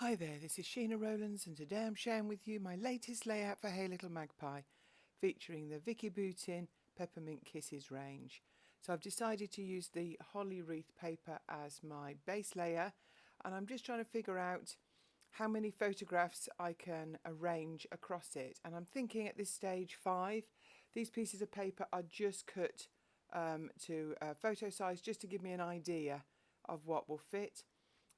Hi there, this is Sheena Rowlands and today I'm sharing with you my latest layout for Hey Little Magpie, featuring the Vicki Boutin Peppermint Kisses range. So I've decided to use the Holly Wreath paper as my base layer, and I'm just trying to figure out how many photographs I can arrange across it. And I'm thinking at this stage 5. These pieces of paper are just cut to photo size, just to give me an idea of what will fit.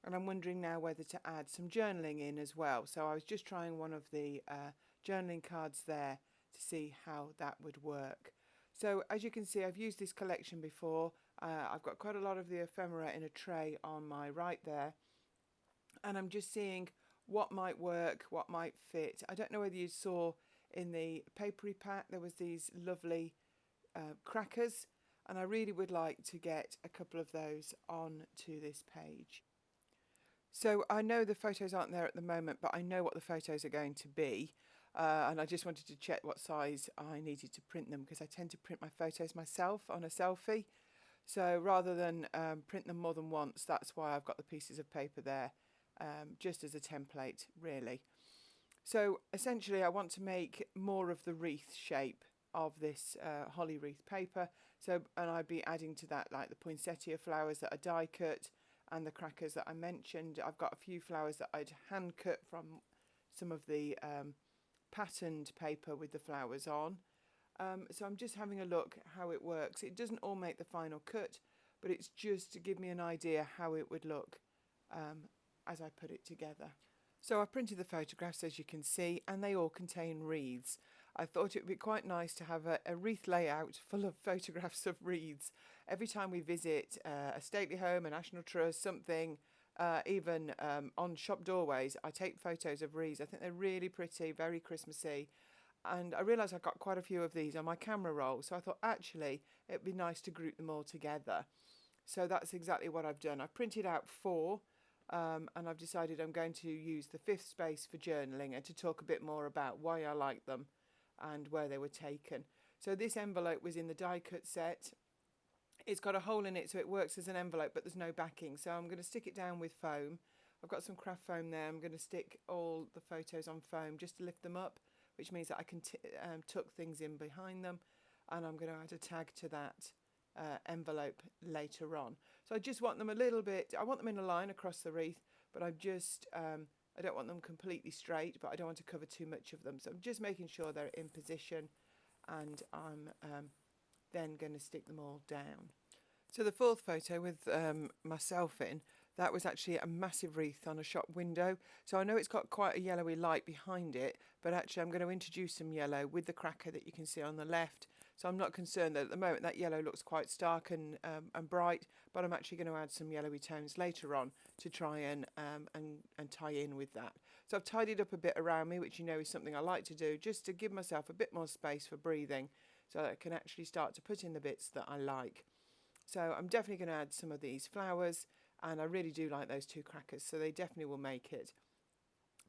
And I'm wondering now whether to add some journaling in as well. So I was just trying one of the journaling cards there to see how that would work. So as you can see, I've used this collection before. I've got quite a lot of the ephemera in a tray on my right there. And I'm just seeing what might work, what might fit. I don't know whether you saw in the papery pack there was these lovely crackers. And I really would like to get a couple of those onto this page. So I know the photos aren't there at the moment, but I know what the photos are going to be. And I just wanted to check what size I needed to print them, because I tend to print my photos myself on a selfie. So rather than print them more than once, that's why I've got the pieces of paper there, just as a template, really. So essentially I want to make more of the wreath shape of this Holly Wreath paper. And I'd be adding to that like the poinsettia flowers that are die cut, and the crackers that I mentioned. I've got a few flowers that I'd hand cut from some of the patterned paper with the flowers on. So I'm just having a look how it works. It doesn't all make the final cut, but it's just to give me an idea how it would look as I put it together. So I've printed the photographs, as you can see, and they all contain wreaths. I thought it would be quite nice to have a wreath layout full of photographs of wreaths. Every time we visit a stately home, a national trust, something, even on shop doorways, I take photos of wreaths. I think they're really pretty, very Christmassy. And I realised I got quite a few of these on my camera roll, so I thought actually it'd be nice to group them all together. So that's exactly what I've done. I've printed out 4. And I've decided I'm going to use the 5th space for journaling and to talk a bit more about why I like them and where they were taken. So this envelope was in the die cut set. It's got a hole in it so it works as an envelope, but there's no backing. So I'm going to stick it down with foam. I've got some craft foam there. I'm going to stick all the photos on foam just to lift them up, which means that I can tuck things in behind them. And I'm going to add a tag to that envelope later on. So I just want them a little bit, I want them in a line across the wreath, but I don't want them completely straight, but I don't want to cover too much of them. So I'm just making sure they're in position, and I'm then going to stick them all down. So the 4th photo with myself in, that was actually a massive wreath on a shop window. So I know it's got quite a yellowy light behind it, but actually I'm going to introduce some yellow with the cracker that you can see on the left. So I'm not concerned that at the moment that yellow looks quite stark and bright, but I'm actually going to add some yellowy tones later on to try and tie in with that. So I've tidied up a bit around me, which you know is something I like to do, just to give myself a bit more space for breathing, so that I can actually start to put in the bits that I like. So I'm definitely going to add some of these flowers, and I really do like those 2 crackers, so they definitely will make it.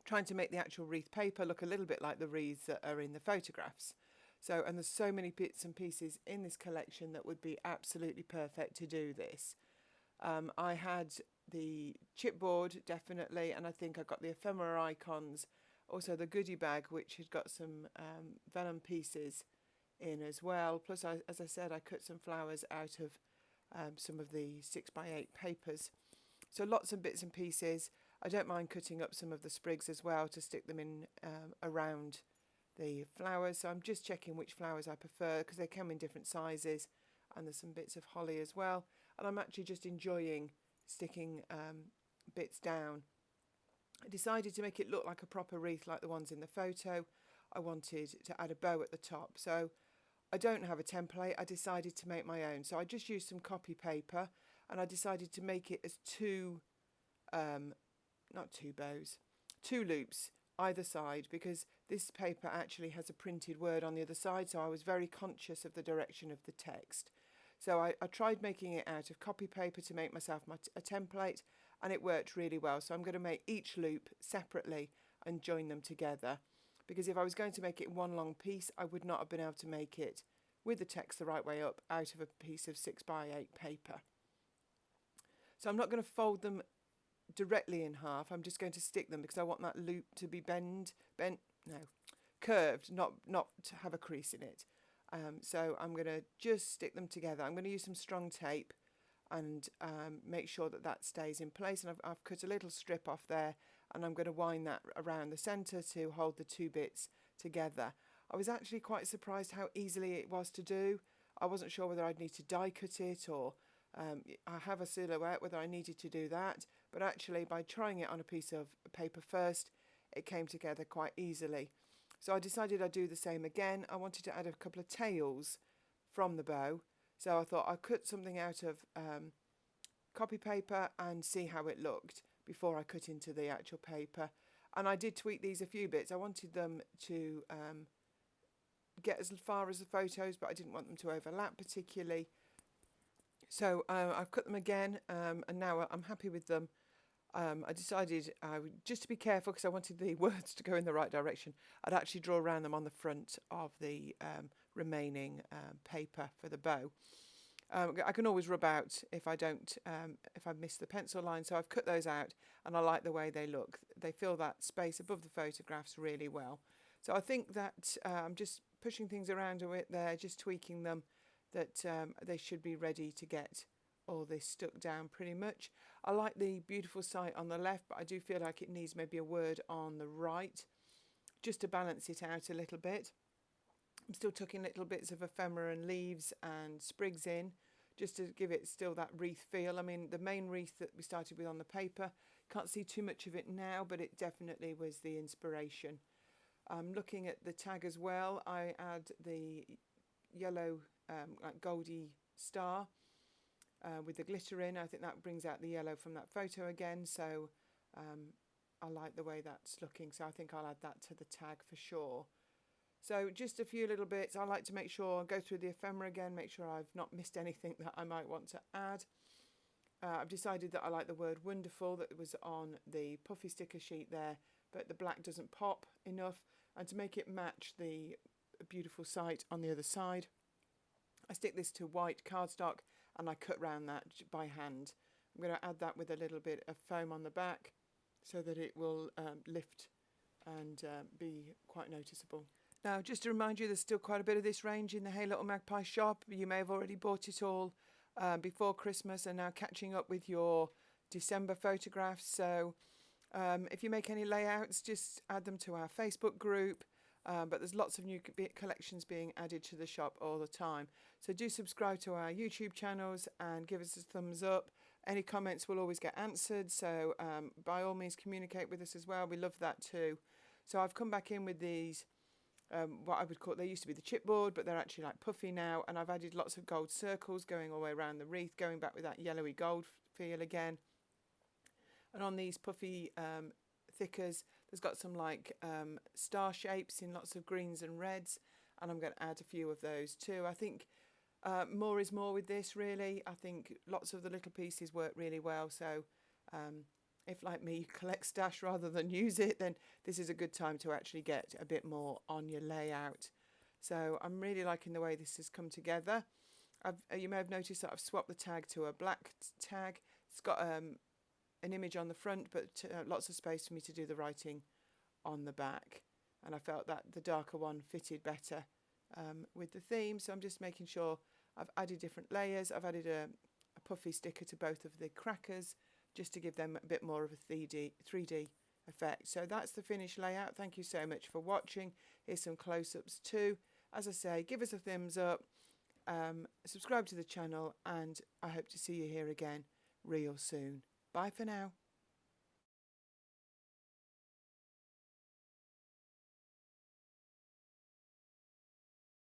Trying to make the actual wreath paper look a little bit like the wreaths that are in the photographs. So, and there's so many bits and pieces in this collection that would be absolutely perfect to do this. I had the chipboard, definitely, and I think I got the ephemera icons, also the goodie bag, which had got some vellum pieces in as well. Plus, as I said, I cut some flowers out of some of the 6x8 papers. So lots of bits and pieces. I don't mind cutting up some of the sprigs as well to stick them in around the flowers. So I'm just checking which flowers I prefer, because they come in different sizes, and there's some bits of holly as well. And I'm actually just enjoying sticking bits down. I decided to make it look like a proper wreath like the ones in the photo. I wanted to add a bow at the top. So I don't have a template. I decided to make my own. So I just used some copy paper, and I decided to make it as 2 not 2 bows, 2 loops either side, because this paper actually has a printed word on the other side, so I was very conscious of the direction of the text. So I tried making it out of copy paper to make myself a template, and it worked really well. So I'm going to make each loop separately and join them together, because if I was going to make it in one long piece, I would not have been able to make it with the text the right way up out of a piece of 6x8 paper. So I'm not going to fold them directly in half. I'm just going to stick them because I want that loop to be curved, not to have a crease in it. So I'm going to just stick them together. I'm going to use some strong tape and make sure that that stays in place. And I've cut a little strip off there, and I'm going to wind that around the centre to hold the two bits together. I was actually quite surprised how easily it was to do. I wasn't sure whether I'd need to die cut it or I have a silhouette, whether I needed to do that. But actually, by trying it on a piece of paper first, it came together quite easily. So I decided I'd do the same again. I wanted to add a couple of tails from the bow. So I thought I'd cut something out of copy paper and see how it looked before I cut into the actual paper. And I did tweak these a few bits. I wanted them to get as far as the photos, but I didn't want them to overlap particularly. So I've cut them again, and now I'm happy with them. I decided just to be careful, because I wanted the words to go in the right direction, I'd actually draw around them on the front of the remaining paper for the bow. I can always rub out if I miss the pencil line, so I've cut those out, and I like the way they look. They fill that space above the photographs really well. So I think that I'm just pushing things around a bit there, just tweaking them, that they should be ready to get all this stuck down pretty much. I like the beautiful site on the left, but I do feel like it needs maybe a word on the right, just to balance it out a little bit. I'm still tucking little bits of ephemera and leaves and sprigs in, just to give it still that wreath feel. I mean, the main wreath that we started with on the paper, can't see too much of it now, but it definitely was the inspiration. Looking at the tag as well, I add the yellow like goldy star with the glitter in. I think that brings out the yellow from that photo again, so I like the way that's looking, so I think I'll add that to the tag for sure. So just a few little bits. I like to make sure I go through the ephemera again, make sure I've not missed anything that I might want to add. I've decided that I like the word wonderful that was on the puffy sticker sheet there, but the black doesn't pop enough, and to make it match the beautiful site on the other side, I stick this to white cardstock and I cut round that by hand. I'm going to add that with a little bit of foam on the back so that it will lift and be quite noticeable. Now, just to remind you, there's still quite a bit of this range in the Hey Little Magpie shop. You may have already bought it all before Christmas and now catching up with your December photographs. So if you make any layouts, just add them to our Facebook group. But there's lots of new collections being added to the shop all the time. So do subscribe to our YouTube channels and give us a thumbs up. Any comments will always get answered. So by all means, communicate with us as well. We love that too. So I've come back in with these, what I would call, they used to be the chipboard, but they're actually like puffy now. And I've added lots of gold circles going all the way around the wreath, going back with that yellowy gold feel again. And on these puffy thickers, there's got some like star shapes in lots of greens and reds, and I'm going to add a few of those too. I think more is more with this, really. I think lots of the little pieces work really well, so if, like me, you collect stash rather than use it, then this is a good time to actually get a bit more on your layout. So I'm really liking the way this has come together. You may have noticed that I've swapped the tag to a black tag. It's got an image on the front, but lots of space for me to do the writing on the back, and I felt that the darker one fitted better with the theme. So I'm just making sure I've added different layers. I've added a puffy sticker to both of the crackers just to give them a bit more of a 3D effect. So that's the finished layout. Thank you so much for watching. Here's some close-ups too. As I say, give us a thumbs up, subscribe to the channel, and I hope to see you here again real soon. Bye for now.